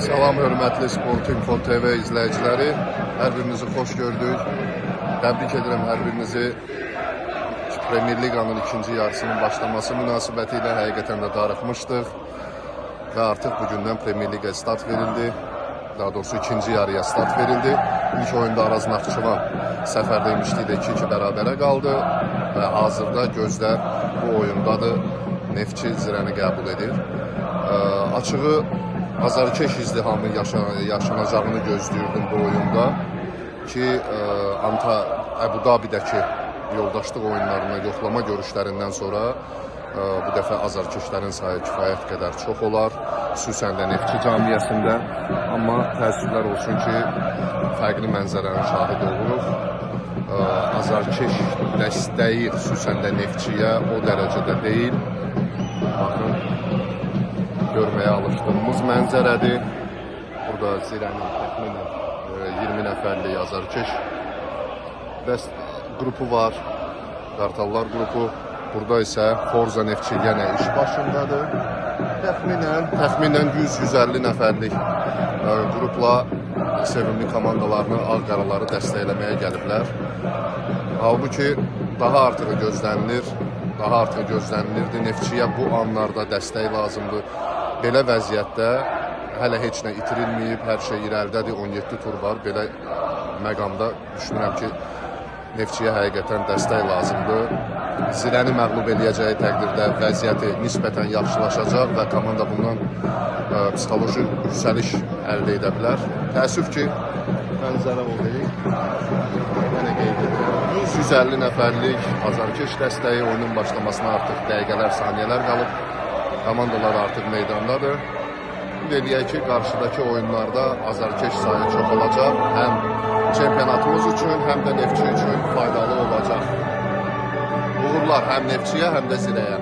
Salam hörmətli Sport Info TV izləyiciləri. Hər birinizi xoş gördük. Təbrik edirəm hər birinizi. Premier Liqanın ikinci yarısının başlaması münasibəti ilə həqiqətən də darıxmışdıq. Və artıq bugündən Premier Liqa start verildi. Daha doğrusu ikinci yarıya start verildi. İlk oyunda Araz Naxçıvan səfərdə imişlikdə 2-2 bərabərə qaldı. Və hazırda gözlər bu oyundadır. Neftçi Zirəni qəbul edir. Açığı azarkeş izdihamı yaşanacağını gözləyirdim bu oyunda ki, Əbu Dabidəki yoldaşlıq oyunlarına yoxlama görüşlərindən sonra bu dəfə azarkeşlərin sayı kifayət qədər çox olar, xüsusən də Neftçi camiyyəsində. Amma təəssüflər olsun ki, fərqli mənzərənin şahidi oluruq. Azarkeş dəstəyi xüsusən də Neftçiyə o dərəcədə deyil. Baxın, görməyə alışdığımız mənzərədir. Burada Zirənin təxminən 20 nəfərlik azarkeş qrupu var, Qartallar qrupu. Burada isə Forza Neftçi yenə iş başındadır. Təxminən 100-150 nəfərlik qrupla sevimli komandalarını, Ağqaraları dəstəkləməyə gəliblər. Halbuki daha artığı gözlənilirdi. Neftçiyə bu anlarda dəstək lazımdır. Belə vəziyyətdə hələ heç nə itirilməyib, hər şey irəlidədir, 17 tur var. Belə məqamda düşünürəm ki, Neftçiyə həqiqətən dəstək lazımdır. Zirəni məğlub eləyəcəyi təqdirdə vəziyyəti nisbətən yaxşılaşacaq və komanda bundan psixoloji yüksəliş əldə edə bilər. Təəssüf ki, mənzərə o deyil. Yenə qeyd edirəm. 150 nəfərlik azarkeş dəstəyi oyunun başlamasına artıq dəqiqələr, saniyələr qalıb. Komandalar artıq meydandadır. Eləyək ki, qarşıdakı oyunlarda azarkeş sayı çox olacaq. Həm çempionatımız üçün, həm də Neftçi üçün faydalı olacaq. Uğurlar həm Neftçiyə, həm də Zirəyə.